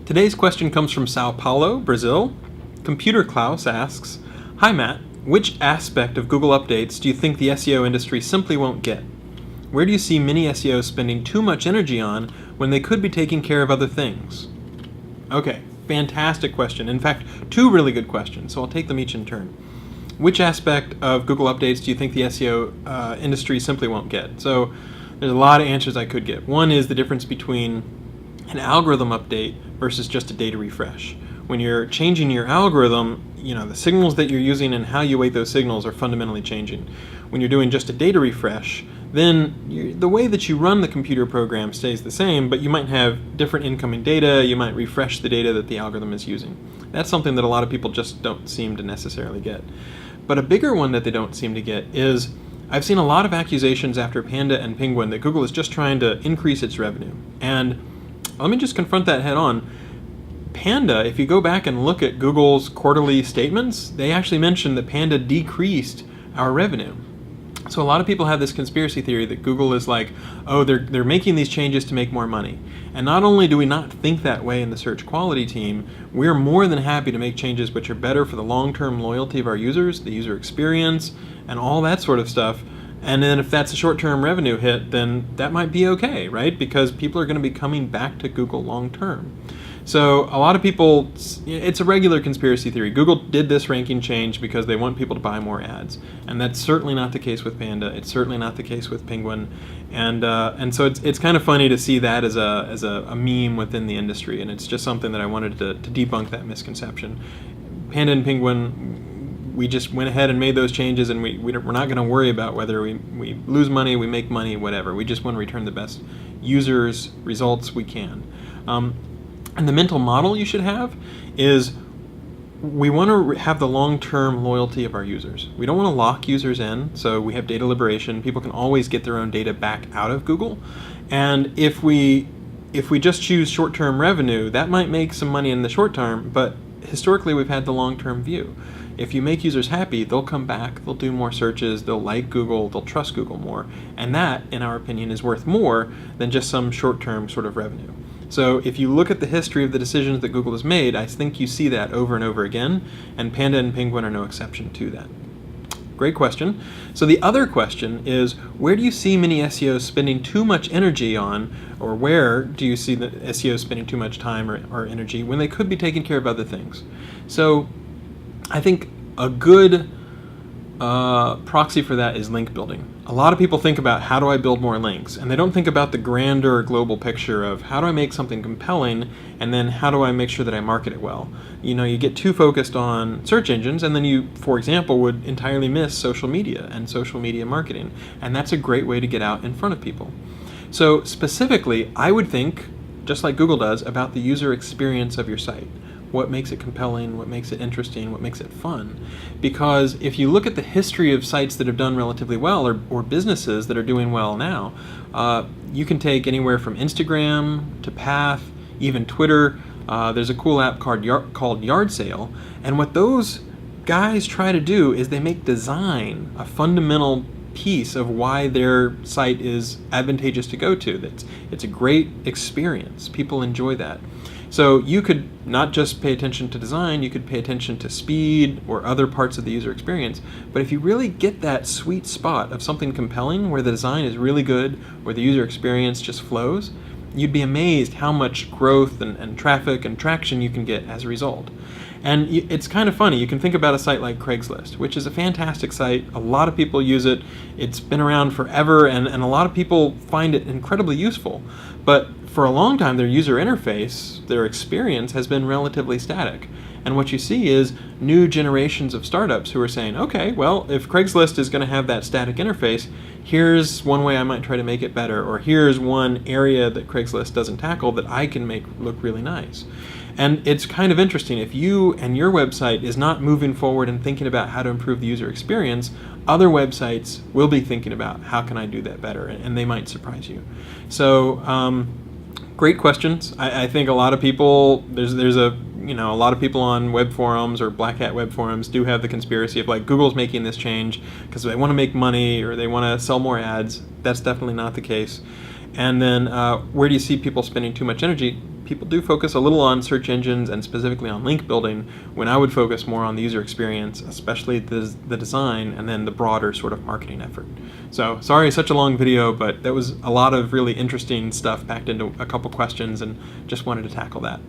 Today's question comes from Sao Paulo, Brazil. Computer Klaus asks, "Hi Matt, which aspect of Google updates do you think the SEO industry simply won't get? Where do you see many SEOs spending too much energy on when they could be taking care of other things?" Okay, fantastic question. In fact, two really good questions, so I'll take them each in turn. Which aspect of Google updates do you think the SEO industry simply won't get? So there's a lot of answers I could give. One is the difference between an algorithm update versus just a data refresh. When you're changing your algorithm, the signals that you're using and how you weight those signals are fundamentally changing. When you're doing just a data refresh, then the way that you run the computer program stays the same, but you might have different incoming data, you might refresh the data that the algorithm is using. That's something that a lot of people just don't seem to necessarily get. But a bigger one that they don't seem to get is, I've seen a lot of accusations after Panda and Penguin that Google is just trying to increase its revenue. And let me just confront that head on. Panda, if you go back and look at Google's quarterly statements, they actually mentioned that Panda decreased our revenue. So a lot of people have this conspiracy theory that Google is like, oh, they're making these changes to make more money. And not only do we not think that way in the search quality team, we're more than happy to make changes which are better for the long-term loyalty of our users, the user experience, and all that sort of stuff. And then if that's a short-term revenue hit, then that might be okay, right? Because people are going to be coming back to Google long-term. So a lot of people, it's a regular conspiracy theory. Google did this ranking change because they want people to buy more ads. And that's certainly not the case with Panda. It's certainly not the case with Penguin. And so it's kind of funny to see that as a meme within the industry. And it's just something that I wanted to debunk that misconception. Panda and Penguin, we just went ahead and made those changes, and we're not going to worry about whether we lose money, we make money, whatever. We just want to return the best users results we can. And the mental model you should have is we want to have the long-term loyalty of our users. We don't want to lock users in, so we have data liberation. People can always get their own data back out of Google. And if we just choose short-term revenue, that might make some money in the short term, but historically we've had the long-term view. If you make users happy, they'll come back, they'll do more searches, they'll like Google, they'll trust Google more. And that, in our opinion, is worth more than just some short-term sort of revenue. So if you look at the history of the decisions that Google has made, I think you see that over and over again, and Panda and Penguin are no exception to that. Great question. So the other question is, where do you see many SEOs spending too much energy on, or where do you see the SEOs spending too much time or energy when they could be taking care of other things? So I think a good proxy for that is link building. A lot of people think about how do I build more links, and they don't think about the grander global picture of how do I make something compelling, and then how do I make sure that I market it well. You get too focused on search engines, and then you, for example, would entirely miss social media and social media marketing, and that's a great way to get out in front of people. So specifically, I would think, just like Google does, about the user experience of your site. What makes it compelling, what makes it interesting, what makes it fun. Because if you look at the history of sites that have done relatively well, or businesses that are doing well now, you can take anywhere from Instagram to Path, even Twitter. There's a cool app called Yard Sale, and what those guys try to do is they make design a fundamental piece of why their site is advantageous to go to. It's a great experience. People enjoy that. So you could not just pay attention to design, you could pay attention to speed or other parts of the user experience. But if you really get that sweet spot of something compelling where the design is really good, where the user experience just flows, you'd be amazed how much growth and traffic and traction you can get as a result. And it's kind of funny. You can think about a site like Craigslist, which is a fantastic site. A lot of people use it. It's been around forever, and a lot of people find it incredibly useful. But for a long time, their user interface, their experience, has been relatively static. And what you see is new generations of startups who are saying, okay, well, if Craigslist is going to have that static interface, here's one way I might try to make it better, or here's one area that Craigslist doesn't tackle that I can make look really nice. And it's kind of interesting, if you and your website is not moving forward and thinking about how to improve the user experience, other websites will be thinking about how can I do that better, and they might surprise you. So great questions. I think a lot of people, there's a lot of people on web forums or Black Hat web forums do have the conspiracy of like Google's making this change because they want to make money or they want to sell more ads. That's definitely not the case. And then where do you see people spending too much energy? people do focus a little on search engines and specifically on link building, when I would focus more on the user experience, especially the design, and then the broader sort of marketing effort. So sorry, such a long video, but that was a lot of really interesting stuff packed into a couple questions, and just wanted to tackle that.